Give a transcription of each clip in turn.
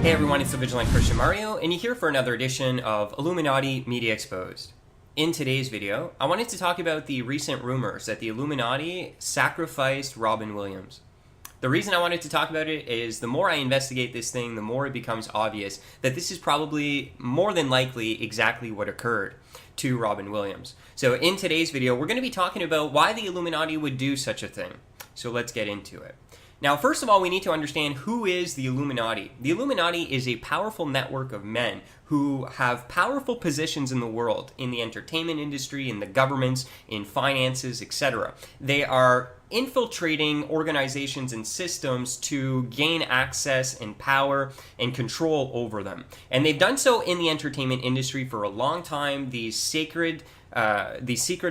Hey everyone, it's the Vigilant Christian Mario, and you're here for another edition of Illuminati Media Exposed. In today's video, I wanted to talk about the recent rumors that the Illuminati sacrificed Robin Williams. The reason I wanted to talk about it is the more I investigate this thing, the more it becomes obvious that this is probably more than likely exactly what occurred to Robin Williams. So in today's video, we're going to be talking about why the Illuminati would do such a thing. So let's get into it. Now, first of all, we need to understand who is the Illuminati. The Illuminati is a powerful network of men who have powerful positions in the world, in the entertainment industry, in the governments, in finances, etc. They are infiltrating organizations and systems to gain access and power and control over them. And they've done so in the entertainment industry for a long time. These secret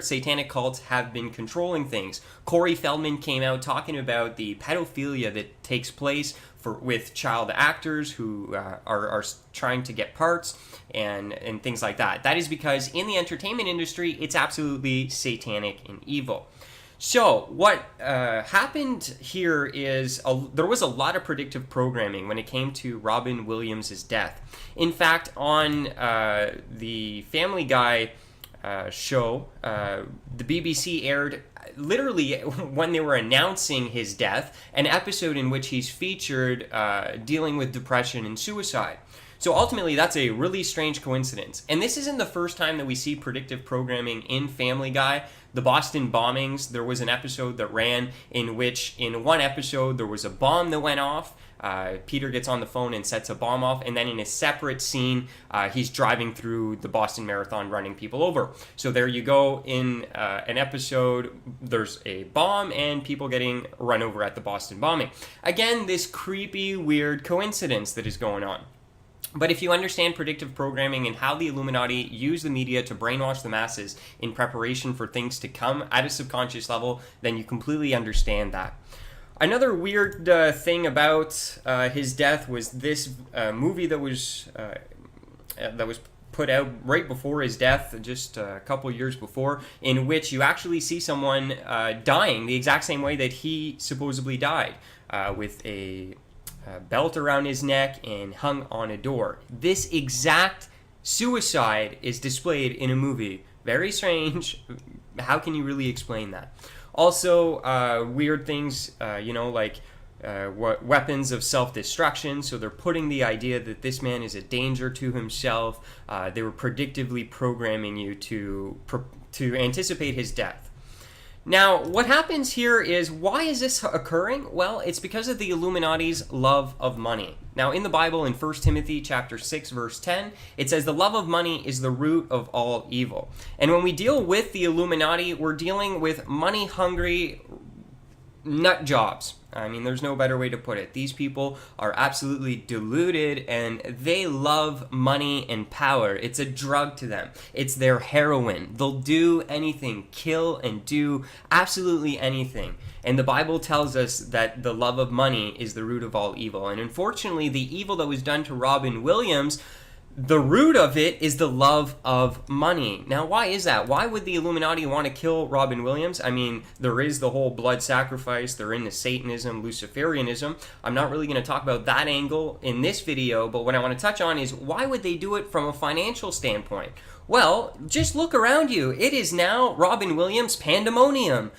satanic cults have been controlling things. Corey Feldman came out talking about the pedophilia that takes place with child actors who are trying to get parts and things like that. That is because in the entertainment industry, it's absolutely satanic and evil. So what happened here is there was a lot of predictive programming when it came to Robin Williams' death. In fact, on the Family Guy show, the BBC aired literally when they were announcing his death, an episode in which he's featured dealing with depression and suicide. So ultimately, that's a really strange coincidence. And this isn't the first time that we see predictive programming in Family Guy. The Boston bombings, there was an episode that ran in which, in one episode, there was a bomb that went off. Peter gets on the phone and sets a bomb off, and then in a separate scene, he's driving through the Boston Marathon running people over. So there you go, in an episode, there's a bomb and people getting run over at the Boston bombing. Again, this creepy, weird coincidence that is going on. But if you understand predictive programming and how the Illuminati use the media to brainwash the masses in preparation for things to come at a subconscious level, then you completely understand that. Another weird thing about his death was this movie that was put out right before his death, just a couple years before, in which you actually see someone dying the exact same way that he supposedly died, with a belt around his neck and hung on a door. This exact suicide is displayed in a movie. Very strange. How can you really explain that? Also, weird things, like weapons of self-destruction. So they're putting the idea that this man is a danger to himself. They were predictively programming you to anticipate his death. Now, what happens here is, why is this occurring? Well, it's because of the Illuminati's love of money. Now, in the Bible, in 1 Timothy chapter 6, verse 10, it says, "The love of money is the root of all evil." And when we deal with the Illuminati, we're dealing with money-hungry nut jobs. I mean, there's no better way to put it. These people are absolutely deluded, and they love money and power. It's a drug to them. It's their heroin. They'll do anything, kill and do absolutely anything. And the Bible tells us that the love of money is the root of all evil. And unfortunately, the evil that was done to Robin Williams, the root of it is the love of money. Now, why is that? Why would the Illuminati want to kill Robin Williams? I mean, there is the whole blood sacrifice. They're into Satanism, Luciferianism. I'm not really going to talk about that angle in this video, but what I want to touch on is, why would they do it from a financial standpoint? Well, just look around you. It is now Robin Williams pandemonium.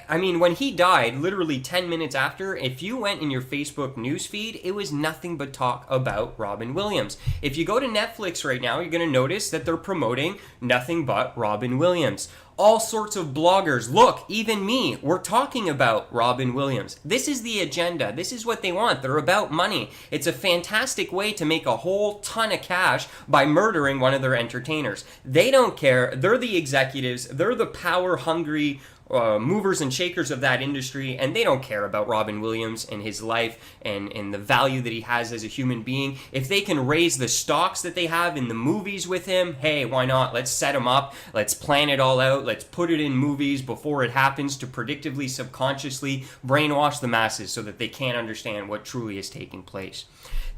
I mean, when he died, literally 10 minutes after, if you went in your Facebook newsfeed, it was nothing but talk about Robin Williams. If you go to Netflix right now, you're going to notice that they're promoting nothing but Robin Williams. All sorts of bloggers, look, even me, we're talking about Robin Williams. This is the agenda. This is what they want. They're about money. It's a fantastic way to make a whole ton of cash by murdering one of their entertainers. They don't care. They're the executives. They're the power-hungry movers and shakers of that industry, and they don't care about Robin Williams and his life and the value that he has as a human being. If they can raise the stocks that they have in the movies with him, hey, why not? Let's set him up. Let's plan it all out. Let's put it in movies before it happens to predictively, subconsciously brainwash the masses so that they can't understand what truly is taking place.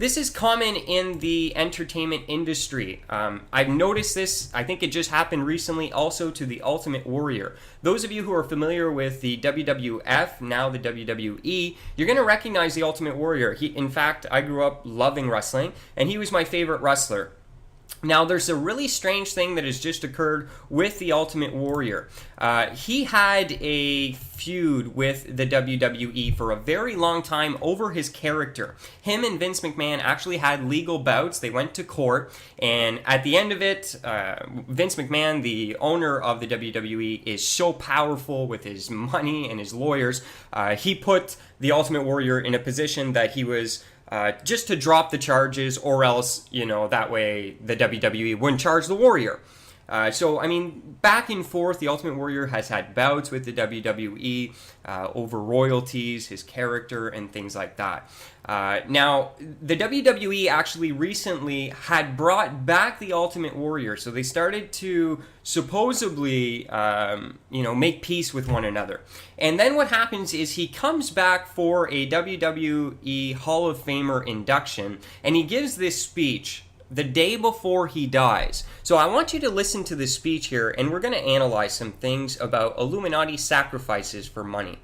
This is common in the entertainment industry. I've noticed this, I think it just happened recently also to the Ultimate Warrior. Those of you who are familiar with the WWF, now the WWE, you're going to recognize the Ultimate Warrior. In fact, I grew up loving wrestling, and he was my favorite wrestler. Now, there's a really strange thing that has just occurred with the Ultimate Warrior. He had a feud with the WWE for a very long time over his character. Him and Vince McMahon actually had legal bouts. They went to court, and at the end of it, Vince McMahon, the owner of the WWE, is so powerful with his money and his lawyers. He put the Ultimate Warrior in a position that he was just to drop the charges, or else, that way the WWE wouldn't charge the Warrior. So, I mean, back and forth, the Ultimate Warrior has had bouts with the WWE over royalties, his character, and things like that. Now, the WWE actually recently had brought back the Ultimate Warrior, so they started to supposedly, make peace with one another. And then what happens is he comes back for a WWE Hall of Famer induction, and he gives this speech the day before he dies. So I want you to listen to this speech here, and we're going to analyze some things about Illuminati sacrifices for money.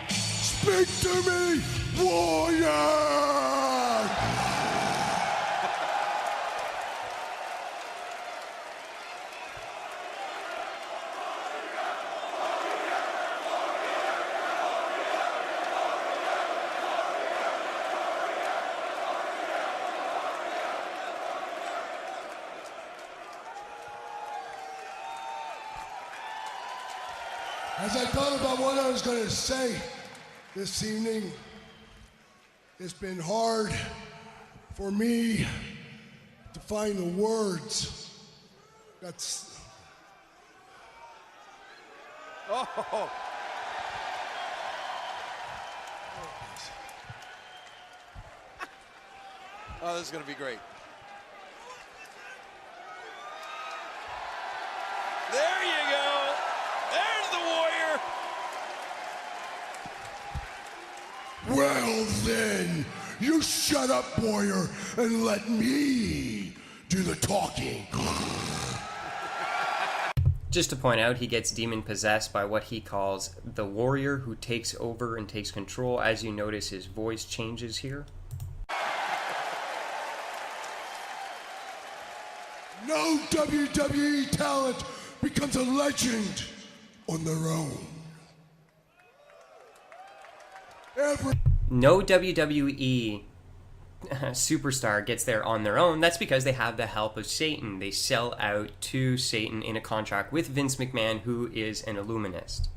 Speak to me, warrior! As I thought about what I was going to say this evening, it's been hard for me to find the words. Oh, this is going to be great. There you go. There's the Warrior. Well then, you shut up, Warrior, and let me do the talking. Just to point out, he gets demon-possessed by what he calls the Warrior, who takes over and takes control. As you notice, his voice changes here. No WWE talent becomes a legend on their own. No WWE superstar gets there on their own. That's because they have the help of Satan. They sell out to Satan in a contract with Vince McMahon, who is an Illuminist.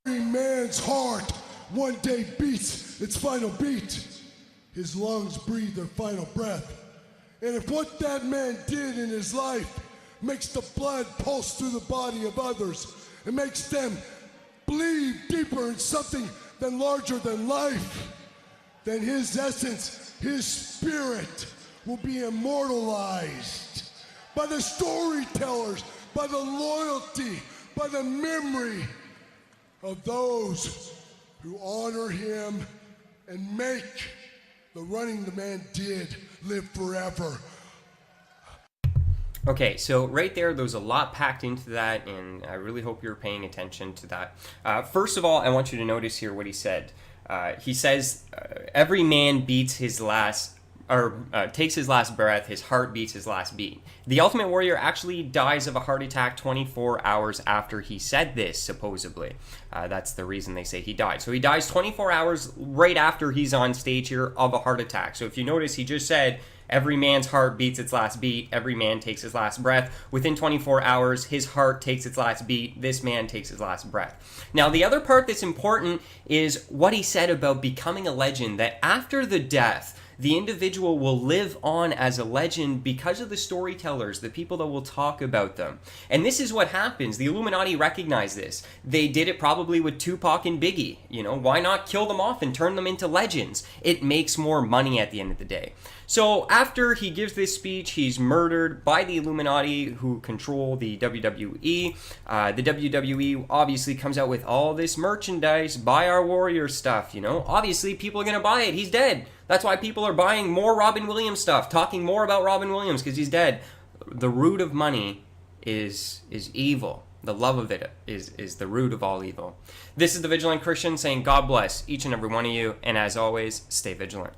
Every man's heart one day beats its final beat. His lungs breathe their final breath. And if what that man did in his life makes the blood pulse through the body of others, it makes them believe deeper in something than larger than life, then his essence, his spirit, will be immortalized by the storytellers, by the loyalty, by the memory of those who honor him and make the running the man did live forever. Okay, so right there was a lot packed into that, and I really hope you're paying attention to that. First of all, I want you to notice here what he said. He says, every man beats his last, takes his last breath, his heart beats his last beat. The Ultimate Warrior actually dies of a heart attack 24 hours after he said this, supposedly. That's the reason they say he died. So he dies 24 hours right after he's on stage here of a heart attack. So if you notice, he just said, every man's heart beats its last beat. Every man takes his last breath. Within 24 hours, his heart takes its last beat. This man takes his last breath. Now, the other part that's important is what he said about becoming a legend, that after the death, The individual will live on as a legend because of the storytellers, the people that will talk about them. And this is what happens. The Illuminati recognize this. They did it probably with Tupac and Biggie. Why not kill them off and turn them into legends? It makes more money at the end of the day. So after he gives this speech, he's murdered by the Illuminati who control the WWE. The WWE obviously comes out with all this merchandise, buy our warrior stuff, Obviously, people are going to buy it. He's dead. That's why people are buying more Robin Williams stuff, talking more about Robin Williams because he's dead. The root of money is evil. The love of it is the root of all evil. This is the Vigilant Christian saying God bless each and every one of you, and as always, stay vigilant.